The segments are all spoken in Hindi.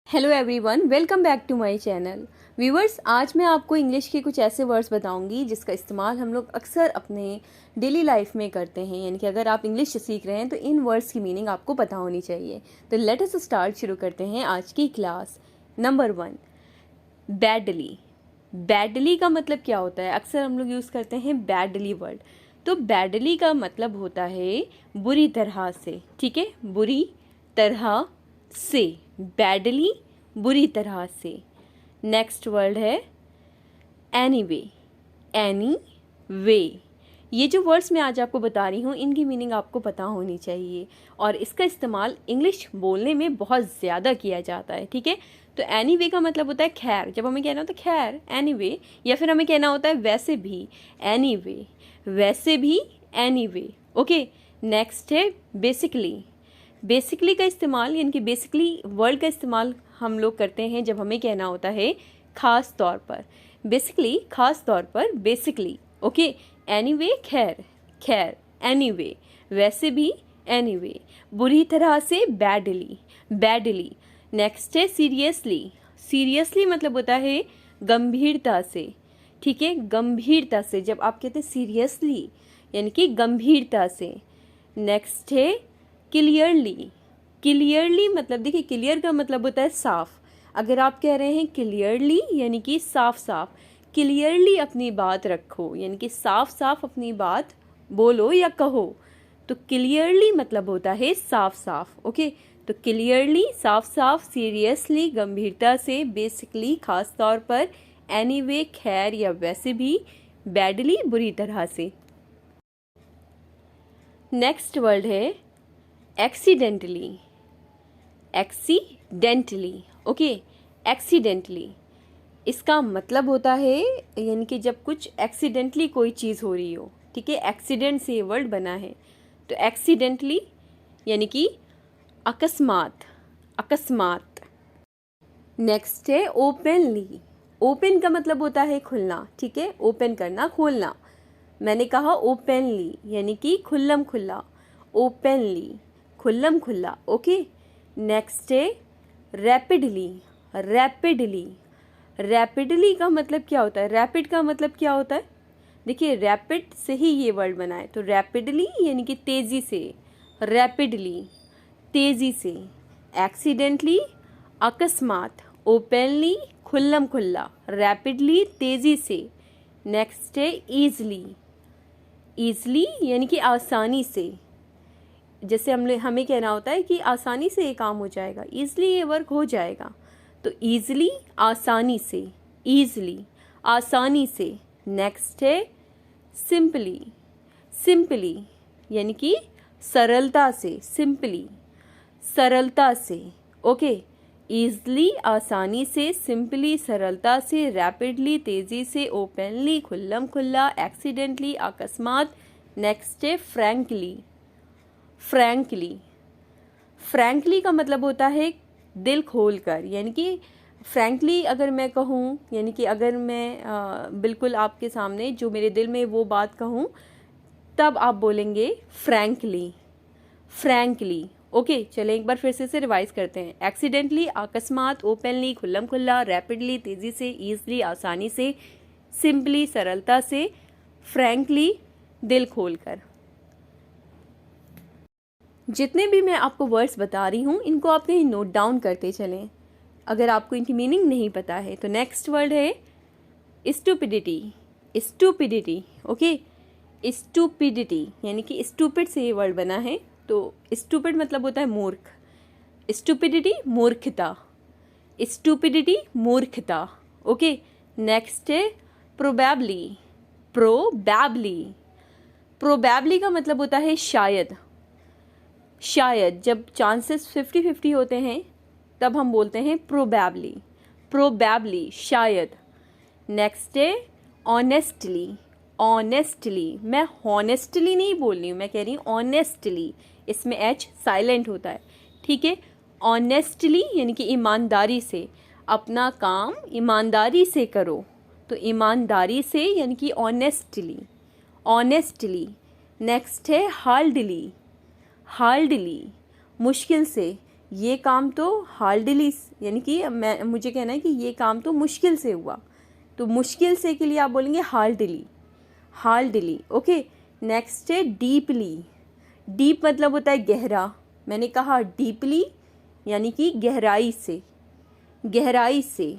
Hello everyone, welcome back to my channel. Viewers, आज मैं आपको इंग्लिश के कुछ ऐसे वर्ड्स बताऊंगी जिसका इस्तेमाल हम लोग अक्सर अपने डेली लाइफ में करते हैं। यानी कि अगर आप इंग्लिश सीख रहे हैं तो इन वर्ड्स की मीनिंग आपको पता होनी चाहिए। तो लेट अस स्टार्ट, शुरू करते हैं आज की क्लास। Number 1, badly. बैडली का मतलब क्या होता है? अक्सर हम लोग यूज़ करते हैं बैडली वर्ड। तो बैडली का मतलब होता है बुरी तरह से। ठीक है, बुरी तरह से, बैडली, बुरी तरह से। नेक्स्ट वर्ड है एनीवे। Any way. ये जो वर्ड्स मैं आज आपको बता रही हूँ इनकी मीनिंग आपको पता होनी चाहिए और इसका इस्तेमाल इंग्लिश बोलने में बहुत ज़्यादा किया जाता है। ठीक है, तो एनीवे का मतलब होता है खैर। जब हमें कहना होता है खैर, एनीवे, या फिर हमें कहना होता है वैसे भी, एनीवे, वैसे भी, एनीवे। ओके, नेक्स्ट है बेसिकली। बेसिकली का इस्तेमाल, यानी कि बेसिकली वर्ड का इस्तेमाल हम लोग करते हैं जब हमें कहना होता है ख़ास तौर पर। बेसिकली, ख़ास तौर पर, बेसिकली। ओके, एनीवे, खैर, खैर, एनीवे, वैसे भी, एनीवे, बुरी तरह से, बैडली, बैडली। नेक्स्ट है सीरियसली। सीरियसली मतलब होता है गंभीरता से। ठीक है, गंभीरता से। जब आप कहते हैं सीरियसली, यानी कि गंभीरता से। नेक्स्ट है क्लियरली। क्लियरली मतलब, देखिए, क्लियर का मतलब होता है साफ। अगर आप कह रहे हैं क्लियरली, यानी कि साफ साफ, क्लियरली अपनी बात रखो, यानी कि साफ साफ अपनी बात बोलो या कहो, तो क्लियरली मतलब होता है साफ साफ। ओके, तो क्लियरली, साफ साफ, सीरियसली, गंभीरता से, बेसिकली, खास तौर पर, एनीवे, खैर या वैसे भी, बैडली, बुरी तरह से। नेक्स्ट वर्ड है एक्सीडेंटली। Accidentally, okay, accidentally. इसका मतलब होता है, यानी कि जब कुछ एक्सीडेंटली कोई चीज़ हो रही हो। ठीक है, एक्सीडेंट से ये वर्ड बना है। तो एक्सीडेंटली यानी कि अकस्मात, अकस्मात। नेक्स्ट है ओपनली। ओपन का मतलब होता है खुलना। ठीक है, ओपन करना, खोलना। मैंने कहा ओपनली, यानी कि खुल्लम खुल्ला, ओपनली, खुल्लम खुल्ला। ओके, नेक्स्ट है रैपिडली। रैपिडली, रैपिडली का मतलब क्या होता है? रैपिड का मतलब क्या होता है? देखिए, रैपिड से ही ये वर्ड बना है। तो रैपिडली यानी कि तेज़ी से, रैपिडली, तेज़ी से। एक्सीडेंटली, अकस्मात, ओपनली, खुल्लम खुल्ला, रैपिडली, तेज़ी से। नेक्स्ट है ईजली। ईजली यानी कि आसानी से। जैसे हमें कहना होता है कि आसानी से ये काम हो जाएगा, ईजली ये वर्क हो जाएगा। तो ईजली, आसानी से, ईजली, आसानी से। नेक्स्ट है सिंपली। सिंपली यानी कि सरलता से, सिंपली, सरलता से। ओके, ईजली, आसानी से, सिंपली, सरलता से, रैपिडली, तेज़ी से, ओपनली, खुल्लम खुल्ला, एक्सीडेंटली, अकस्मात। नेक्स्ट है फ्रैंकली। फ्रैंकली, फ्रैंकली का मतलब होता है दिल खोल कर। यानी कि फ्रैंकली अगर मैं कहूँ, यानी कि अगर मैं बिल्कुल आपके सामने जो मेरे दिल में वो बात कहूँ, तब आप बोलेंगे फ्रैंकली, फ्रैंकली। ओके, चलें एक बार फिर से रिवाइज करते हैं। एक्सीडेंटली, अकस्मात, ओपनली, खुल्लम खुल्ला, रैपिडली, तेज़ी से, ईजली, आसानी से, सिंपली, सरलता से, फ्रैंकली, दिल खोल कर। जितने भी मैं आपको वर्ड्स बता रही हूँ इनको आप कहीं नोट डाउन करते चलें अगर आपको इनकी मीनिंग नहीं पता है। तो नेक्स्ट वर्ड है स्टूपिडिटी। स्टूपिडिटी, ओके, स्टूपिडिटी यानी कि स्टूपिड से ये वर्ड बना है। तो स्टूपिड मतलब होता है मूर्ख। स्टूपिडिटी, मूर्खता, स्टूपिडिटी, मूर्खता। ओके, नेक्स्ट है प्रोबेबली। प्रोबेबली, प्रोबेबली का मतलब होता है शायद। शायद, जब चांसेस 50-50 होते हैं तब हम बोलते हैं प्रोबेबली। प्रोबेबली, शायद। नेक्स्ट है ऑनेस्टली। ऑनेस्टली, मैं हॉनेस्टली नहीं बोल रही हूँ, मैं कह रही हूँ ऑनेस्टली। इसमें एच साइलेंट होता है। ठीक है, ऑनेस्टली यानी कि ईमानदारी से, अपना काम ईमानदारी से करो। तो ईमानदारी से यानी कि ऑनेस्टली, ऑनेस्टली। नेक्स्ट है हार्डली। हार्डली, मुश्किल से ये काम तो हार्डली, यानी कि मुझे कहना है कि ये काम तो मुश्किल से हुआ, तो मुश्किल से के लिए आप बोलेंगे हार्डली, हार्डली। ओके, नेक्स्ट है डीपली। डीप मतलब होता है गहरा, मैंने कहा डीपली यानी कि गहराई से, गहराई से,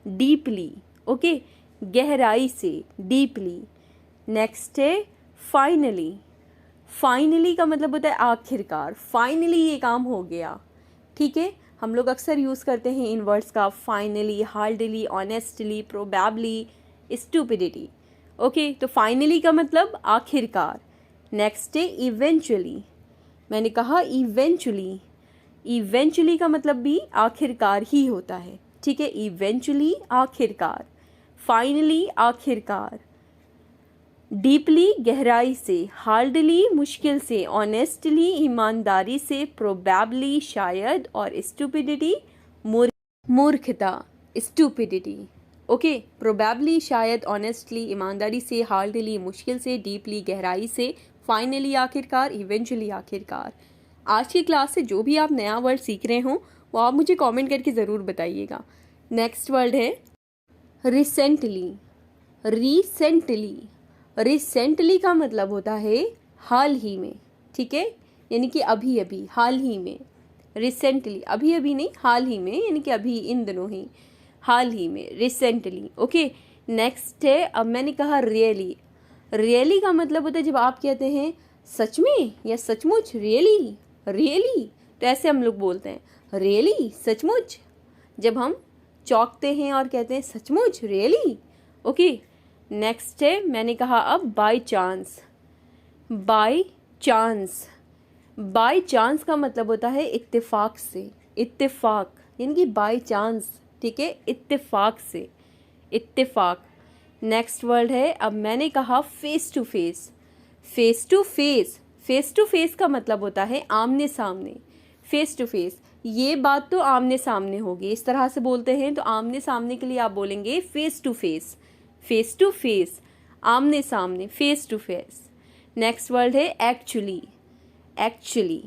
डीपली। ओके, गहराई से, डीपली। नेक्स्ट है फाइनली। फाइनली का मतलब होता है आखिरकार, फाइनली ये काम हो गया। ठीक है, हम लोग अक्सर यूज़ करते हैं इन वर्ड्स का, finally, hardly, honestly, probably, stupidity. Okay, तो फाइनली का मतलब आखिरकार। नेक्स्ट है इवेंचुअली। मैंने कहा इवेंचुअली, इवेंचुअली का मतलब भी आखिरकार ही होता है। ठीक है, इवेंचुअली आखिरकार, फाइनली आखिरकार, डीपली गहराई से, हार्डली मुश्किल से, ऑनेस्टली ईमानदारी से, प्रोबेबली शायद, और स्टूपिडिटी मूर्खता, स्टूपिडिटी। ओके, प्रोबेबली शायद, ऑनेस्टली ईमानदारी से, हार्डली मुश्किल से, डीपली गहराई से, फाइनली आखिरकार, इवेंचुअली आखिरकार। आज की क्लास से जो भी आप नया वर्ड सीख रहे हो वो आप मुझे कमेंट करके ज़रूर बताइएगा। नेक्स्ट वर्ड है रिसेंटली। रिसेंटली, रिसेंटली का मतलब होता है हाल ही में। ठीक है, यानी कि अभी अभी, हाल ही में। रिसेंटली, अभी अभी नहीं, हाल ही में, यानी कि अभी, इन दिनों ही, हाल ही में, रिसेंटली। ओके, नेक्स्ट है, अब मैंने कहा रियली। रियली का मतलब होता है जब आप कहते हैं सच में या सचमुच, रियली, रियली, तो ऐसे हम लोग बोलते हैं, रियली, सचमुच। जब हम चौंकते हैं और कहते हैं सचमुच, रियली। ओके, नेक्स्ट है, मैंने कहा अब by chance. By chance, by chance का मतलब होता है इत्तेफाक से, इत्तेफाक, यानी कि बाय चांस। ठीक है, इत्तेफाक से, इत्तेफाक। नेक्स्ट वर्ड है, अब मैंने कहा face to face. Face to face, face to face का मतलब होता है आमने सामने। फेस टू फेस, ये बात तो आमने सामने होगी, इस तरह से बोलते हैं, तो आमने सामने के लिए आप बोलेंगे face to face. Face to face, आमने सामने, face to face. Next word है एक्चुअली। एक्चुअली,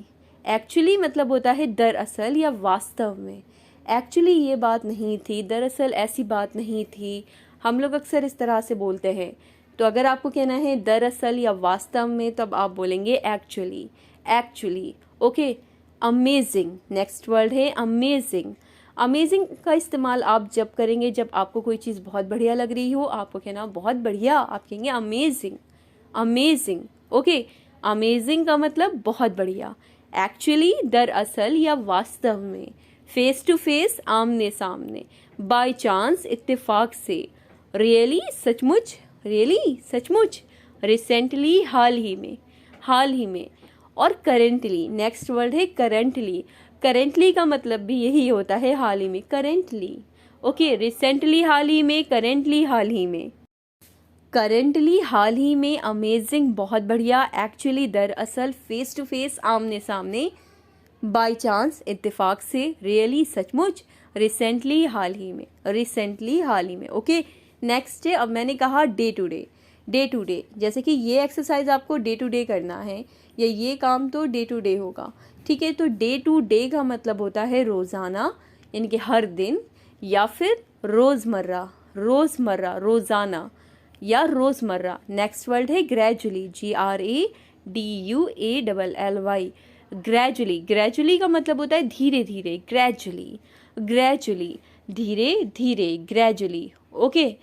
एक्चुअली मतलब होता है दरअसल या वास्तव में। एक्चुअली ये बात नहीं थी, दरअसल ऐसी बात नहीं थी, हम लोग अक्सर इस तरह से बोलते हैं। तो अगर आपको कहना है दरअसल या वास्तव में, तब आप बोलेंगे actually, actually. Okay, amazing. Next word है अमेजिंग। अमेजिंग का इस्तेमाल आप जब करेंगे जब आपको कोई चीज़ बहुत बढ़िया लग रही हो, आपको कहना बहुत बढ़िया, आप कहेंगे अमेजिंग, अमेजिंग। ओके, अमेजिंग का मतलब बहुत बढ़िया। एक्चुअली, दरअसल या वास्तव में। फेस टू फेस, आमने सामने। बाय चांस, इत्तेफाक से। रियली, सचमुच, रियली, सचमुच। रिसेंटली, हाल ही में, हाल ही में। और करेंटली, नेक्स्ट वर्ड है करेंटली। करेंटली का मतलब भी यही होता है हाल ही में, करेंटली। ओके, रिसेंटली हाल ही में, करेंटली हाल ही में। करेंटली हाल ही में, अमेजिंग बहुत बढ़िया, एक्चुअली दरअसल, फेस टू फेस आमने सामने, बाय चांस इत्तेफाक से, रियली सचमुच, रिसेंटली हाल ही में, रिसेंटली हाल ही में। ओके, नेक्स्ट है, अब मैंने कहा day to day. Day to day, जैसे कि ये एक्सरसाइज आपको डे टू डे करना है या ये काम तो डे टू डे होगा। ठीक है, तो डे टू डे का मतलब होता है रोज़ाना, यानी कि हर दिन, या फिर रोज़मर्रा, रोज़मर्रा, रोज़ाना या रोज़मर्रा। नेक्स्ट वर्ड है ग्रेजुअली। GRADUALLY, gradually. ग्रेजुअली का मतलब होता है धीरे धीरे, ग्रेजुअली, ग्रेजुअली, धीरे धीरे, ग्रेजुअली। ओके,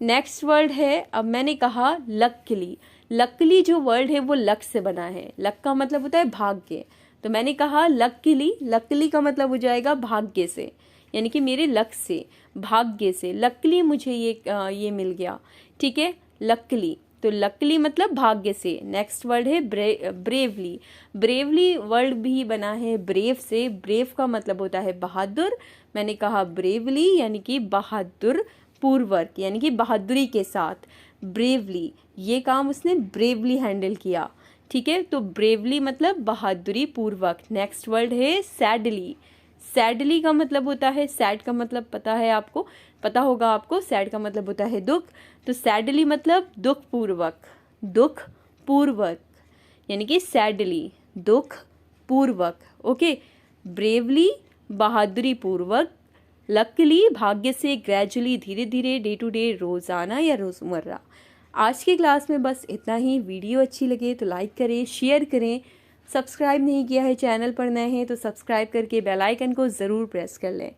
नेक्स्ट वर्ड है, अब मैंने कहा लकली। लकली जो वर्ड है वो लक से बना है। लक का मतलब होता है भाग्य, तो मैंने कहा लकली। लकली का मतलब हो जाएगा भाग्य से, यानी कि मेरे लक से, भाग्य से। लकली मुझे ये मिल गया। ठीक है, लकली, तो लकली मतलब भाग्य से। नेक्स्ट वर्ड है ब्रेवली। ब्रेवली वर्ड भी बना है ब्रेव से। ब्रेव का मतलब होता है बहादुर। मैंने कहा ब्रेवली यानी कि बहादुर पूर्वक, यानी कि बहादुरी के साथ। ब्रेवली, ये काम उसने ब्रेवली हैंडल किया। ठीक है, तो ब्रेवली मतलब बहादुरी पूर्वक। नेक्स्ट वर्ड है सैडली। सैडली का मतलब होता है, सैड का मतलब पता है आपको, पता होगा आपको, सैड का मतलब होता है दुख, तो सैडली मतलब दुख पूर्वक, दुख पूर्वक, यानी कि सैडली, दुख पूर्वक। ओके, ब्रेवली बहादुरी पूर्वक, लकली भाग्य से, ग्रेजुअली धीरे धीरे, डे टू डे रोज़ाना या रोज़मर्रा। आज की क्लास में बस इतना ही। वीडियो अच्छी लगे तो लाइक करें, शेयर करें। सब्सक्राइब नहीं किया है, चैनल पर नए हैं तो सब्सक्राइब करके बेल आइकन को ज़रूर प्रेस कर लें।